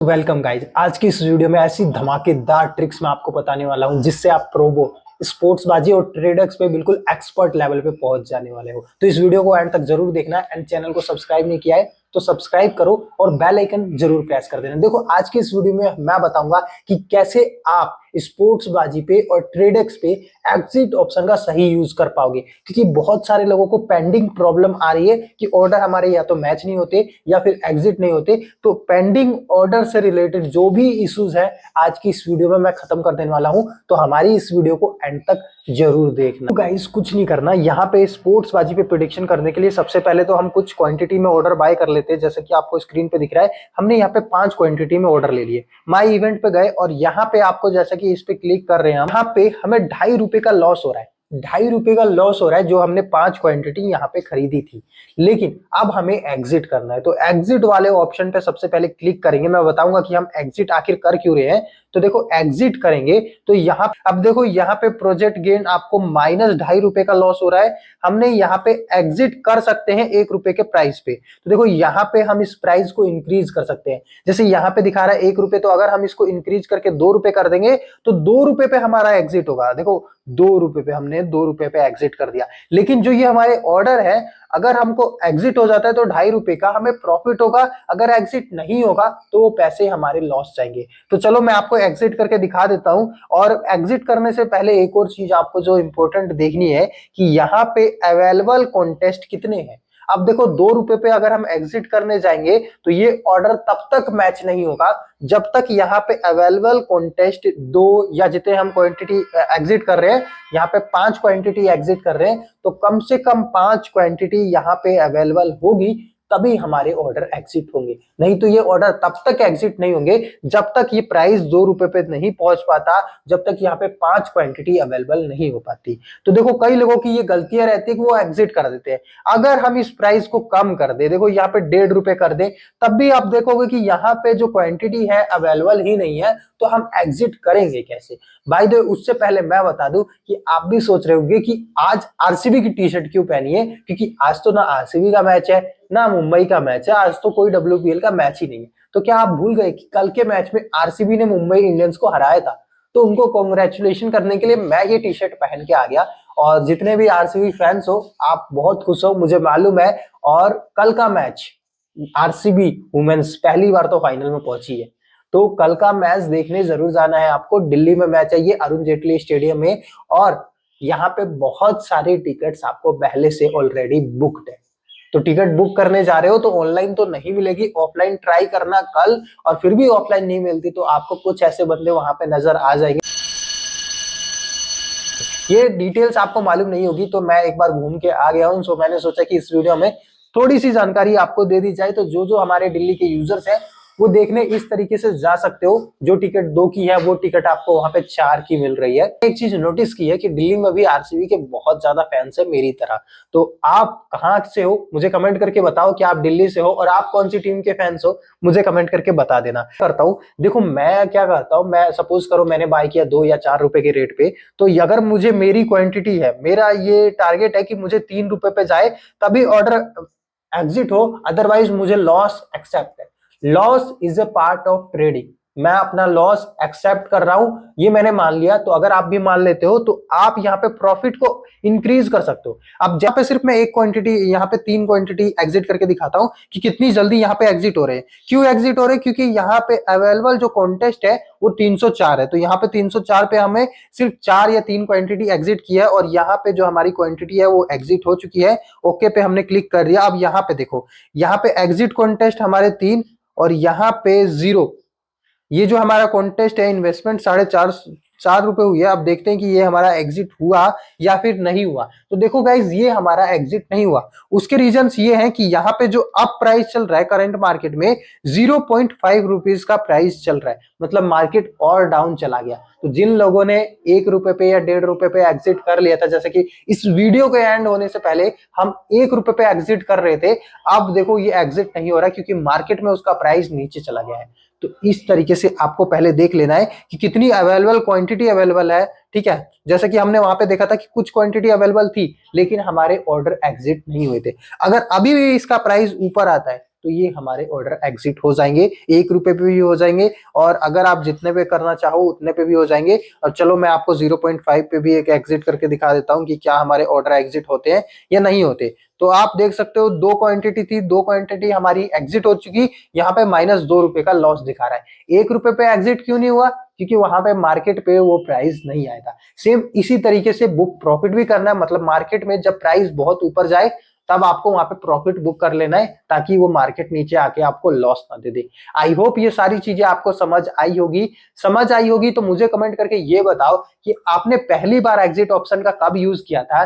Welcome guys. आज की इस वीडियो में ऐसी धमाकेदार ट्रिक्स मैं आपको बताने वाला हूं जिससे आप प्रोबो स्पोर्ट्सबाजी और ट्रेडर्स पे बिल्कुल एक्सपर्ट लेवल पे पहुंच जाने वाले हो। तो इस वीडियो को एंड तक जरूर देखना है एंड चैनल को सब्सक्राइब नहीं किया है तो सब्सक्राइब करो और बेल आइकन जरूर प्रेस कर देना। देखो, आज की इस वीडियो में मैं बताऊंगा कि कैसे आप स्पोर्ट्सबाजी पे और ट्रेडर्स पे एग्जिट ऑप्शन का सही यूज कर पाओगे, क्योंकि बहुत सारे लोगों को पेंडिंग प्रॉब्लम आ रही है कि ऑर्डर हमारे या तो मैच नहीं होते या फिर एग्जिट नहीं होते। तो पेंडिंग ऑर्डर से रिलेटेड जो भी इश्यूज है आज की इस वीडियो में मैं खत्म कर देने वाला हूं, तो हमारी इस वीडियो को एंड तक जरूर देखना। तो गाइस, कुछ नहीं करना। यहाँ पे स्पोर्ट्सबाजी पे प्रेडिक्शन करने के लिए सबसे पहले तो हम कुछ क्वांटिटी में ऑर्डर बाय कर लेते हैं। जैसे कि आपको स्क्रीन पे दिख रहा है, हमने यहाँ पे 5 क्वांटिटी में ऑर्डर ले लिए। माई इवेंट पे गए और यहाँ पे आपको जैसा कि इस पे क्लिक कर रहे हैं, यहाँ पे हमें ₹2.5 का लॉस हो रहा है। ₹2.5 का लॉस हो रहा है जो हमने 5 क्वांटिटी यहाँ पे खरीदी थी। लेकिन अब हमें एग्जिट करना है, तो एग्जिट वाले ऑप्शन पे सबसे पहले क्लिक करेंगे। मैं बताऊंगा कि हम एग्जिट आखिर कर क्यों रहे हैं। तो देखो, एग्जिट करेंगे तो यहाँ अब देखो, यहाँ पे प्रोजेक्ट गेन आपको -2.5 का लॉस हो रहा है। हमने यहाँ पे एग्जिट कर सकते हैं ₹1 के प्राइस पे। तो देखो, यहाँ पे हम इस प्राइस को इंक्रीज कर सकते हैं। जैसे यहाँ पे दिखा रहा है ₹1, तो अगर हम इसको इंक्रीज करके ₹2 कर देंगे तो ₹2 पे हमारा एग्जिट होगा। देखो, ₹2 पे हमने ₹2 पे एग्जिट कर दिया। लेकिन जो ये हमारे ऑर्डर है, अगर हमको एग्जिट हो जाता है तो ₹2.5 का हमें प्रॉफिट होगा। अगर एग्जिट नहीं होगा तो वो पैसे हमारे लॉस जाएंगे। तो चलो मैं आपको एग्जिट करके दिखा देता हूं। और एग्जिट करने से पहले एक और चीज आपको जो इंपॉर्टेंट देखनी है कि यहाँ पे अवेलेबल कॉन्टेस्ट कितने हैं। अब देखो, ₹2 पे अगर हम एग्जिट करने जाएंगे तो ये ऑर्डर तब तक मैच नहीं होगा जब तक यहाँ पे अवेलेबल कॉन्टेस्ट 2 या जितने हम क्वांटिटी एग्जिट कर रहे हैं, यहाँ पे 5 क्वांटिटी एग्जिट कर रहे हैं, तो कम से कम 5 क्वांटिटी यहाँ पे अवेलेबल होगी तभी हमारे ऑर्डर एग्जिट होंगे। नहीं तो ये ऑर्डर तब तक एग्जिट नहीं होंगे जब तक ये प्राइस ₹2 पे नहीं पहुंच पाता, जब तक यहाँ पे 5 क्वांटिटी अवेलेबल नहीं हो पाती। तो देखो, कई लोगों की ये गलतियां रहती है कि वो एग्जिट कर देते हैं। अगर हम इस प्राइस को कम कर दे, देखो यहाँ पे ₹1.5 कर दे, तब भी आप देखोगे कि यहाँ पे जो क्वांटिटी है अवेलेबल ही नहीं है, तो हम एग्जिट करेंगे कैसे। बाय द वे, उससे पहले मैं बता दूं कि आप भी सोच रहे होंगे कि आज आरसीबी की टी शर्ट क्यों पहनी है, क्योंकि आज तो ना आरसीबी का मैच है ना मुंबई का मैच है, आज तो कोई डब्ल्यूपीएल का मैच ही नहीं है। तो क्या आप भूल गए कि कल के मैच में आरसीबी ने मुंबई इंडियंस को हराया था। तो उनको कॉन्ग्रेचुलेशन करने के लिए मैं ये टी शर्ट पहन के आ गया। और जितने भी आरसीबी फैंस हो, आप बहुत खुश हो, मुझे मालूम है। और कल का मैच आरसीबी वुमेन्स पहली बार तो फाइनल में पहुंची है, तो कल का मैच देखने जरूर जाना है आपको। दिल्ली में मैच है, ये अरुण जेटली स्टेडियम में। और यहाँ पे बहुत सारे टिकट्स आपको पहले से ऑलरेडी बुक्ड है। तो टिकट बुक करने जा रहे हो तो ऑनलाइन तो नहीं मिलेगी, ऑफलाइन ट्राई करना कल। और फिर भी ऑफलाइन नहीं मिलती तो आपको कुछ ऐसे बंदे वहां पे नजर आ जाएंगे। ये डिटेल्स आपको मालूम नहीं होगी, तो मैं एक बार घूम के आ गया हूं, सो मैंने सोचा कि इस वीडियो में थोड़ी सी जानकारी आपको दे दी जाए। तो जो जो हमारे दिल्ली के यूजर्स हैं वो देखने इस तरीके से जा सकते हो। जो टिकट 2 की है वो टिकट आपको वहां पे 4 की मिल रही है। एक चीज नोटिस की है कि दिल्ली में भी आरसीबी के बहुत ज्यादा फैंस है मेरी तरह। तो आप कहाँ से हो मुझे कमेंट करके बताओ कि आप दिल्ली से हो और आप कौन सी टीम के फैंस हो, मुझे कमेंट करके बता देना। करता हूँ, देखो मैं क्या करता हूँ, मैं सपोज करो मैंने बाय किया ₹2 या ₹4 के रेट पे। तो अगर मुझे मेरी क्वांटिटी है, मेरा ये टारगेट है कि मुझे ₹3 पे जाए तभी ऑर्डर एग्जिट हो, अदरवाइज मुझे लॉस एक्सेप्ट है। Loss is a part of trading. मैं अपना लॉस एक्सेप्ट कर रहा हूं, ये मैंने मान लिया। तो अगर आप भी मान लेते हो तो आप यहाँ पे प्रॉफिट को इंक्रीज कर सकते हो। अब जहां पे सिर्फ मैं एक क्वांटिटी, यहाँ पे 3 क्वांटिटी एग्जिट करके दिखाता हूं कि कितनी जल्दी यहाँ पे एग्जिट हो रहे हैं। क्यों एग्जिट हो रहे हैं? क्योंकि यहाँ पे अवेलेबल जो कॉन्टेस्ट है वो 304 है। तो यहाँ पे 304 पे हमें सिर्फ 4 या 3 क्वांटिटी एग्जिट किया है और यहाँ पे जो हमारी क्वांटिटी है वो एग्जिट हो चुकी है। ओके पे हमने क्लिक कर दिया। अब यहाँ पे देखो, यहाँ पे एग्जिट कॉन्टेस्ट हमारे 3 और यहाँ पे 0। ये जो हमारा कॉन्टेस्ट है इन्वेस्टमेंट ₹4.5 हुई है। अब देखते हैं कि ये हमारा एग्जिट हुआ या फिर नहीं हुआ। तो देखो गाइज, ये हमारा एग्जिट नहीं हुआ। उसके रीजंस ये हैं कि यहाँ पे जो अप प्राइस चल रहा है करंट मार्केट में, ₹0.5 का प्राइस चल रहा है, मतलब मार्केट और डाउन चला गया। तो जिन लोगों ने ₹1 पे या ₹1.5 पे एग्जिट कर लिया था, जैसे कि इस वीडियो के एंड होने से पहले हम ₹1 पे एग्जिट कर रहे थे, अब देखो ये एग्जिट नहीं हो रहा क्योंकि मार्केट में उसका प्राइस नीचे चला गया है। तो इस तरीके से आपको पहले देख लेना है कि कितनी अवेलेबल क्वांटिटी अवेलेबल है। ठीक है, जैसे कि हमने वहां पे देखा था कि कुछ क्वांटिटी अवेलेबल थी लेकिन हमारे ऑर्डर एग्जिट नहीं हुए थे। अगर अभी भी इसका प्राइस ऊपर आता है तो ये हमारे ऑर्डर एग्जिट हो जाएंगे, 1 रुपए पे भी हो जाएंगे और अगर आप जितने पे करना चाहो उतने पे भी हो जाएंगे। और चलो मैं आपको 0.5 पे भी एक एग्जिट करके दिखा देता हूँ कि क्या हमारे ऑर्डर एग्जिट होते हैं या नहीं होते। तो आप देख सकते हो 2 क्वांटिटी थी, 2 क्वांटिटी हमारी एग्जिट हो चुकी, यहाँ पे -2 रुपए का लॉस दिखा रहा है। 1 रुपए पे एग्जिट क्यों नहीं हुआ? क्योंकि वहां पे मार्केट पे वो प्राइस नहीं आया था। सेम इसी तरीके से बुक प्रॉफिट भी करना है, मतलब मार्केट में जब प्राइस बहुत ऊपर जाए तब आपको वहां पे प्रॉफिट बुक कर लेना है, ताकि वो मार्केट नीचे आके आपको लॉस ना दे दे। आई होप ये सारी चीजें आपको समझ आई होगी तो मुझे कमेंट करके ये बताओ कि आपने पहली बार एग्जिट ऑप्शन का कब यूज किया था।